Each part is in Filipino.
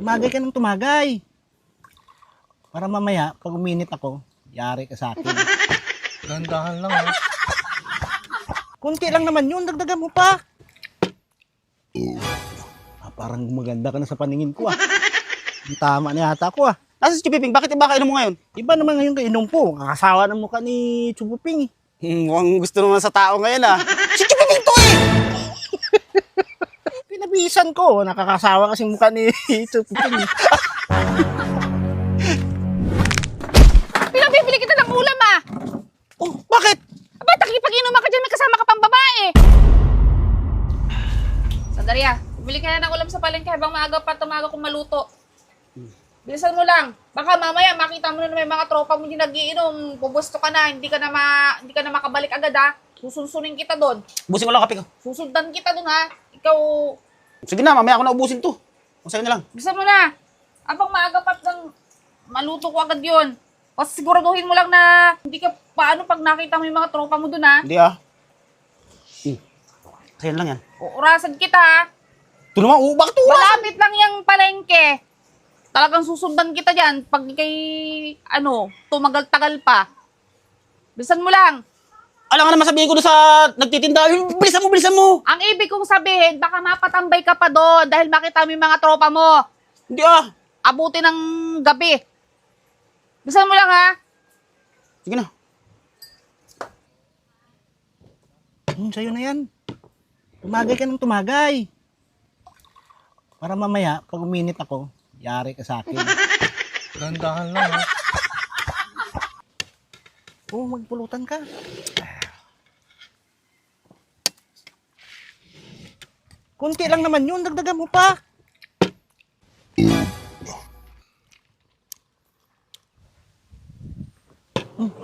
Tumagay ka ng tumagay. Para mamaya, pag uminit ako, yari ka sa akin. Dahan-dahan lang ha. Kunti lang naman yun, dagdagan mo pa. Parang gumaganda ka na sa paningin ko ah. Tama na yata ako ah. Nasa si Chupiping, bakit iba kainom mo ngayon? Iba naman ngayon kainom po. Kakasawa ng mukha ni Chupuping eh. Mukhang gusto naman sa tao ngayon ah. Si Chupiping to eh! Pinabisan ko, nakakasawa kasi mukha ni Chupuping eh. Pinabibili kita ng ulam ah! Oh, bakit? Aba, takipag-inuman ka dyan, may kasama ka pang babae! Sandali ah, bumili ka na ng ulam sa palengke habang maaga pa tumaga kung maluto. Bilisan mo lang. Baka mamaya makita mo na may mga tropa mo din nagiinom, pubusto ka na, hindi ka na makabalik agad ha. Susunsunin kita doon. Busin ko lang kape ko. Susundan kita doon ha. Ikaw, Sige na, mamaya ako na ubusin to. O sa'yo na lang. bilisan mo na. Habang maaga pa ng maluto ko agad yun. O siguraduhin mo lang na hindi ka paano pag nakita mo yung mga tropa mo doon ha. Hindi ah. Sa'yo na lang yan. Uurasan kita ha. Ito naman, bakit to? Malapit lang yung palengke. Talagang susundan kita dyan pag kay, tumagal-tagal pa. Bilisan mo lang. Alam nga naman sabihin ko doon sa nagtitinda. Bilisan mo! Ang ibig kong sabihin, baka mapatambay ka pa doon dahil makita mo yung mga tropa mo. Hindi ah. Abuti ng gabi. Bilisan mo lang ha. Sige na. Sa'yo na yan. Tumagay ka ng tumagay. Para mamaya, pag uminit ako, yari ka sa akin. Dahan-dahan lang ha. Oo, magpulutan ka. Kunti lang naman yun, dagdagan mo pa.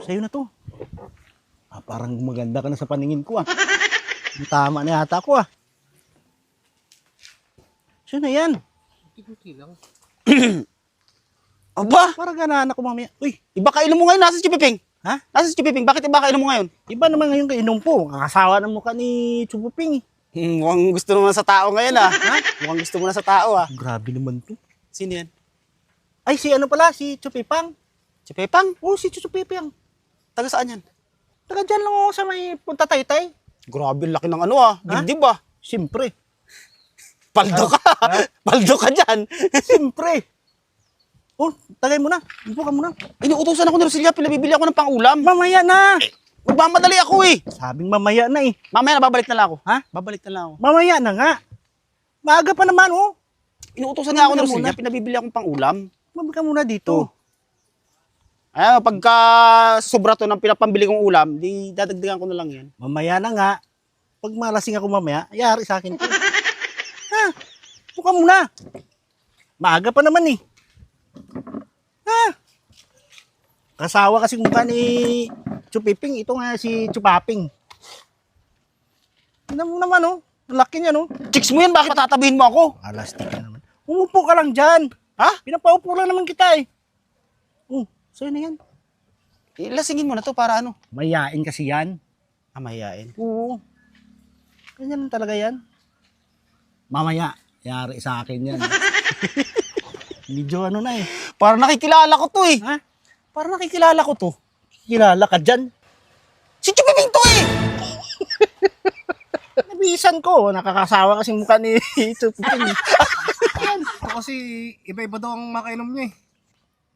Sa'yo na to. Parang gumaganda ka na sa paningin ko ah. Tama na yata ako ah. Sa'yo na yan. Kunti lang. Aba, Para ganahan ako mamaya. Uy, iba kainom mo ngayon. Nasa si Chupiping. ha? Nasa si Chupiping, bakit iba kainom mo ngayon? Iba naman ngayon kainom po. Kakasawa ng mukha ni Chupuping eh. Mukhang gusto naman sa tao ngayon ah. Ha? Mukhang gusto mo na sa tao ah. Grabe naman to. Sino yan? Ay, si ano pala? Si Chupipang. Chupipang? Oo, si Chupipang. Taga saan yan? Taga dyan lang ako sa may Punta Taytay. Grabe, laki ng ano ah. Ha? Dibdib ah. Siyempre. Paldo ka. Paldo ka dyan. Siyempre. Oh, tagay mo na. Upo ka muna. Inuutosan ako ni Roselia, pinabibili ako ng pangulam. Mamaya na. Magmamadali ako eh. Sabing mamaya na eh. Mamaya na, babalik na lang ako. Ha? Babalik na lang ako. Mamaya na nga. Maaga pa naman oh. Inuutosan nga ako ni Mamaya Roselia, muna. pinabibili akong pangulam. Mabili ka muna dito. Ay, pagka sobra to ng pinapambili kong ulam, di dadagdagan ko na lang yan. Mamaya na nga. Pag malasing ako mamaya, ayari sa akin to. Ha? Upo ka muna. Maaga pa naman eh. Ha? Kasawa kasi mukha ni Chupiping. Ito nga si Chupaping. Tignan mo naman oh. Ang laki niya no. Chicks mo yan, bakit patatabihin mo ako? Alastik ka naman. Umupo ka lang dyan. Ha? Pinapaupo lang naman kita eh. Oh, sa'yo na yan. Lasingin mo na to para ano? Mayain kasi yan. Mahihain. Oo. Ganyan talaga yan. Mamaya, yari sa akin yan. Medyo ano na eh. Para nakikilala ko to eh. Ha? Para nakikilala ko to. Kilala ka dyan. Si Chupiping to eh! Nabisan ko. Nakakasawa kasi mukha ni Chupuping. Ito kasi iba-iba daw ang makainom niya eh.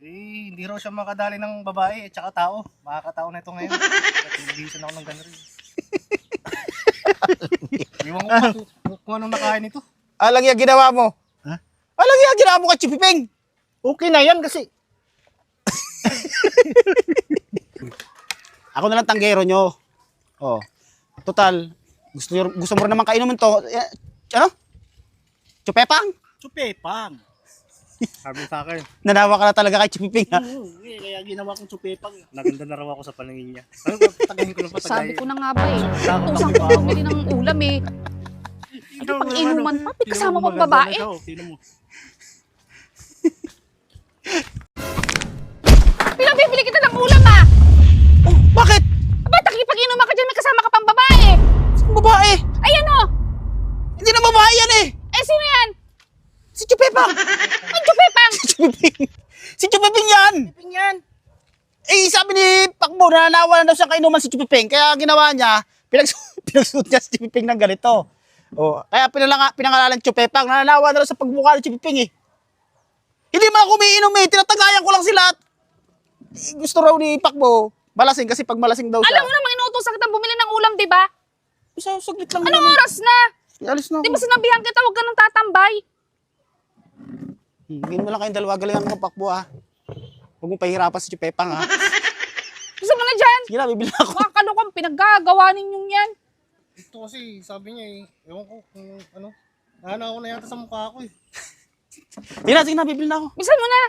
Hindi raw siya makadali ng babae at saka tao. Makakatao na ito ngayon. At nabihisan ako ng gano'n rin. Iwan ko kung anong nakain ito. Alang yung ginawa mo. Ha? Alang yung ginawa mo kay Chupiping. Okay na yan kasi. Ako na lang tanggero nyo. Oh. Total, gusto mo rin naman kainumin to. Ano? Chupepang? Chupepang. Sabi sa akin, Nanawa ka na talaga kay Chupiping ha? Kaya ginawa kong Chupepang. naganda na raw ako sa paningin niya. Ano ba, patagihin ko lang patagay. Sabi ko na nga ba eh. Utusan ko bumili ng ulam eh. Ano pag inuman pa, may kasama pang babae. Sino mo? Pinabibili kita ng ulam ah! Oh, bakit? Aba, takipag-inuman ka dyan, may kasama ka pang babae. Saan babae? Ayan o! Hindi na babae yan eh! Eh, sino yan? Si Chupepang! Ang Chupiping. Si Chupiping yan! Chupiping yan. Eh, sabi ni Pakbo, nananawa na daw siyang kainuman si Chupiping. Kaya ginawa niya, pinagsuot niya si Chupiping ng ganito. Oh, kaya pinangalanan Chupepang, nananawa na daw sa pagbuka ni Chupiping eh. Hindi man ako umiinom eh, tinatagayan ko lang sila. Eh, gusto raw ni Pakbo, malasing kasi pag malasing daw siya. Alam mo namang inuutosan kita bumili ng ulam, di ba? Isa, saglit lang Anong naman. oras na? Alis na ako. Di ba sinabihan kita, huwag ka nang tatambay? Hindi mo lang kayong dalawa, galingan mo Pakbo ah. Huwag mong pahirapan si Chupepang ah. Gusto mo na dyan? Sige na, bibili ako. Mga kalukang pinaggagawa ninyong yan. Ito kasi, sabi niya ewan ko kung ano, nahana ako na yata sa mukha ko eh. Sige na, bibili na ako. Bisan mo na.